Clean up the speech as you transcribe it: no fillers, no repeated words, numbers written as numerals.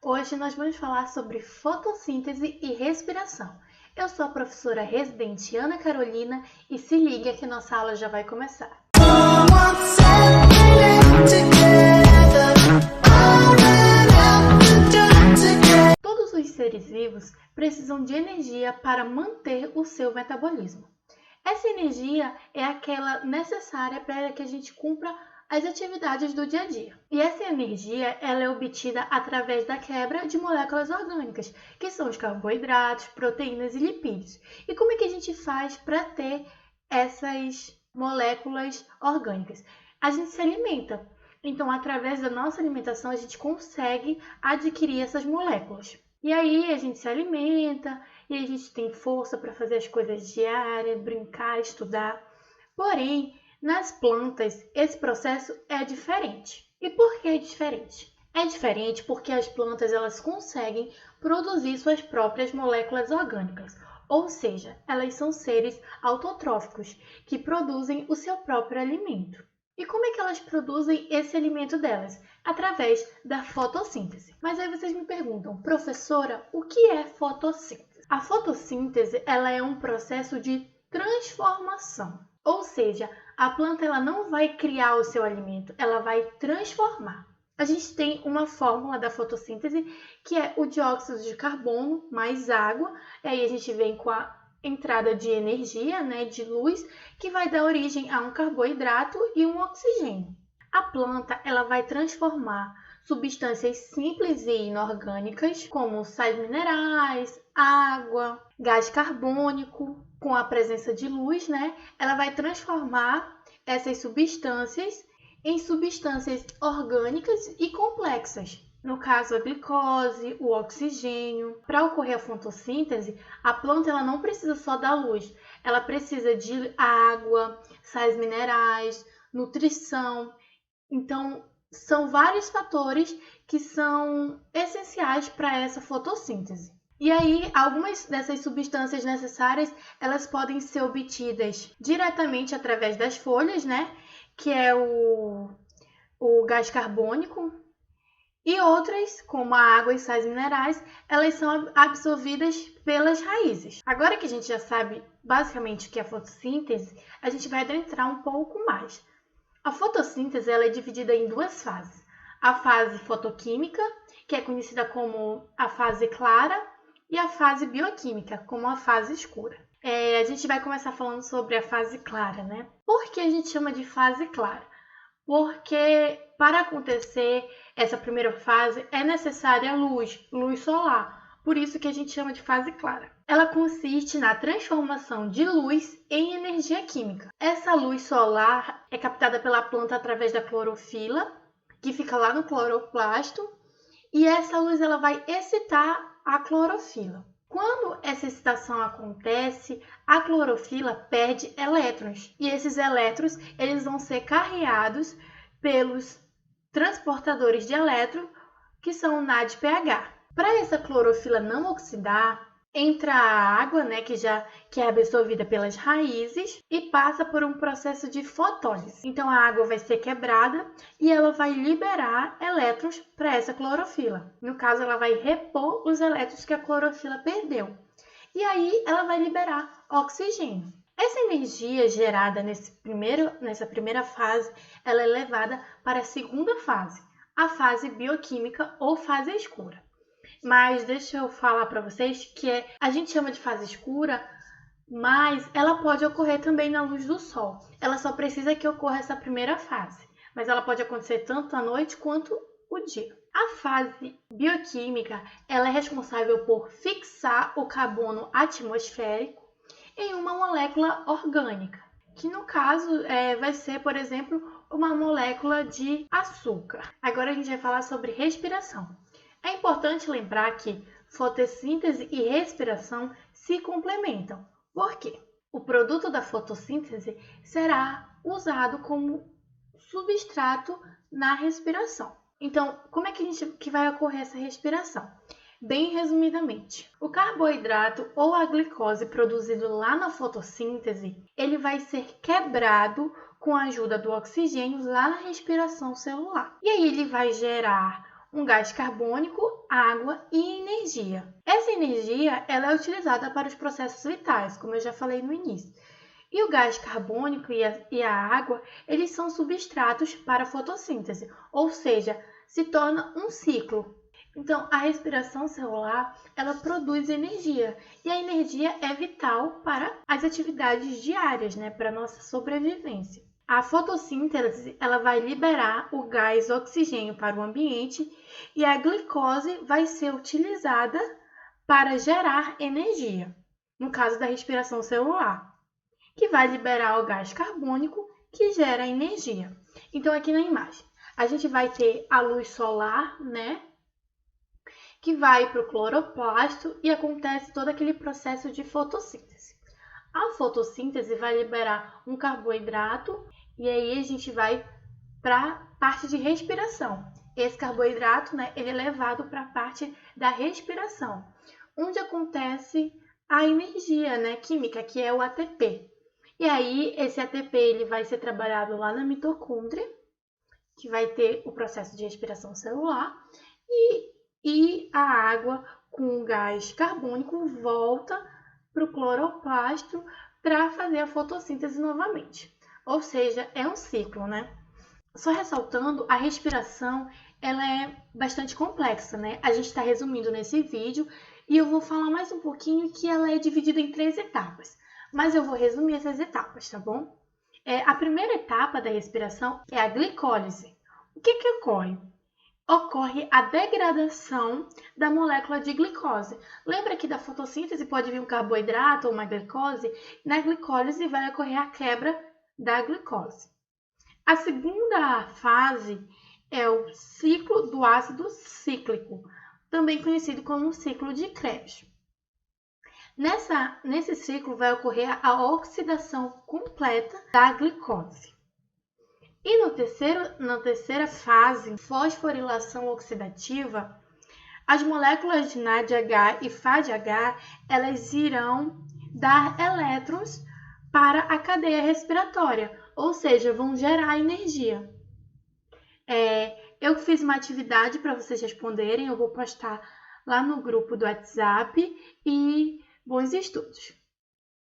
Hoje nós vamos falar sobre fotossíntese e respiração. Eu sou a professora residente Ana Carolina e se liga que nossa aula já vai começar. Todos os seres vivos precisam de energia para manter o seu metabolismo. Essa energia é aquela necessária para que a gente cumpra as atividades do dia a dia. E essa energia ela é obtida através da quebra de moléculas orgânicas, que são os carboidratos, proteínas e lipídios. E como é que a gente faz para ter essas moléculas orgânicas? A gente se alimenta. Então, através da nossa alimentação, a gente consegue adquirir essas moléculas. E aí a gente se alimenta e a gente tem força para fazer as coisas diárias, brincar, estudar. Porém, nas plantas, esse processo é diferente. E por que é diferente? É diferente porque as plantas elas conseguem produzir suas próprias moléculas orgânicas, ou seja, elas são seres autotróficos que produzem o seu próprio alimento. E como é que elas produzem esse alimento delas? Através da fotossíntese. Mas aí vocês me perguntam, professora, o que é fotossíntese? A fotossíntese ela é um processo de transformação, ou seja, a planta ela não vai criar o seu alimento, ela vai transformar. A gente tem uma fórmula da fotossíntese que é o dióxido de carbono mais água, e aí a gente vem com a entrada de energia, de luz, que vai dar origem a um carboidrato e um oxigênio. A planta ela vai transformar substâncias simples e inorgânicas, como sais minerais, água, gás carbônico, com a presença de luz, ela vai transformar essas substâncias em substâncias orgânicas e complexas. No caso, a glicose, o oxigênio. Para ocorrer a fotossíntese, a planta ela não precisa só da luz, ela precisa de água, sais minerais, nutrição. Então, são vários fatores que são essenciais para essa fotossíntese. E aí, algumas dessas substâncias necessárias, elas podem ser obtidas diretamente através das folhas, que é o gás carbônico, e outras, como a água e sais minerais, elas são absorvidas pelas raízes. Agora que a gente já sabe basicamente o que é fotossíntese, a gente vai adentrar um pouco mais. A fotossíntese ela é dividida em duas fases. A fase fotoquímica, que é conhecida como a fase clara, e a fase bioquímica, como a fase escura. A gente vai começar falando sobre a fase clara, Por que a gente chama de fase clara? Porque para acontecer essa primeira fase é necessária luz solar, por isso que a gente chama de fase clara. Ela consiste na transformação de luz em energia química. Essa luz solar é captada pela planta através da clorofila, que fica lá no cloroplasto, e essa luz ela vai excitar a clorofila. Quando essa excitação acontece, a clorofila perde elétrons, e esses elétrons eles vão ser carreados pelos transportadores de elétron, que são o NADPH. Para essa clorofila não oxidar, entra a água, que é absorvida pelas raízes e passa por um processo de fotólise. Então a água vai ser quebrada e ela vai liberar elétrons para essa clorofila. No caso, ela vai repor os elétrons que a clorofila perdeu. E aí ela vai liberar oxigênio. Essa energia gerada nessa primeira fase, ela é levada para a segunda fase, a fase bioquímica ou fase escura. Mas deixa eu falar para vocês que a gente chama de fase escura, mas ela pode ocorrer também na luz do sol. Ela só precisa que ocorra essa primeira fase, mas ela pode acontecer tanto à noite quanto o dia. A fase bioquímica ela é responsável por fixar o carbono atmosférico em uma molécula orgânica, que no caso vai ser, por exemplo, uma molécula de açúcar. Agora a gente vai falar sobre respiração. É importante lembrar que fotossíntese e respiração se complementam. Por quê? O produto da fotossíntese será usado como substrato na respiração. Então, como é que vai ocorrer essa respiração? Bem resumidamente, o carboidrato ou a glicose produzido lá na fotossíntese, ele vai ser quebrado com a ajuda do oxigênio lá na respiração celular. E aí ele vai gerar um gás carbônico, água e energia. Essa energia ela é utilizada para os processos vitais, como eu já falei no início. E o gás carbônico e a água, eles são substratos para a fotossíntese, ou seja, se torna um ciclo. Então, a respiração celular, ela produz energia, e a energia é vital para as atividades diárias, né, para a nossa sobrevivência. A fotossíntese, ela vai liberar o gás oxigênio para o ambiente e a glicose vai ser utilizada para gerar energia, no caso da respiração celular, que vai liberar o gás carbônico que gera energia. Então, aqui na imagem, a gente vai ter a luz solar, né, que vai para o cloroplasto e acontece todo aquele processo de fotossíntese. A fotossíntese vai liberar um carboidrato e aí a gente vai para a parte de respiração. Esse carboidrato, né, ele é levado para a parte da respiração, onde acontece a energia, né, química, que é o ATP. E aí esse ATP ele vai ser trabalhado lá na mitocôndria, que vai ter o processo de respiração celular, e a água com o gás carbônico volta para o cloroplasto para fazer a fotossíntese novamente. Ou seja, é um ciclo, né? Só ressaltando, a respiração ela é bastante complexa, né? A gente está resumindo nesse vídeo e eu vou falar mais um pouquinho que ela é dividida em 3 etapas. Mas eu vou resumir essas etapas, tá bom? A primeira etapa da respiração é a glicólise. O que ocorre? Ocorre a degradação da molécula de glicose. Lembra que da fotossíntese pode vir um carboidrato ou uma glicose? Na glicólise vai ocorrer a quebra da glicose. A segunda fase é o ciclo do ácido cíclico, também conhecido como ciclo de Krebs. Nesse ciclo vai ocorrer a oxidação completa da glicose. E na terceira fase, fosforilação oxidativa, as moléculas de NADH e FADH, elas irão dar elétrons para a cadeia respiratória, ou seja, vão gerar energia. Eu fiz uma atividade para vocês responderem, eu vou postar lá no grupo do WhatsApp e bons estudos!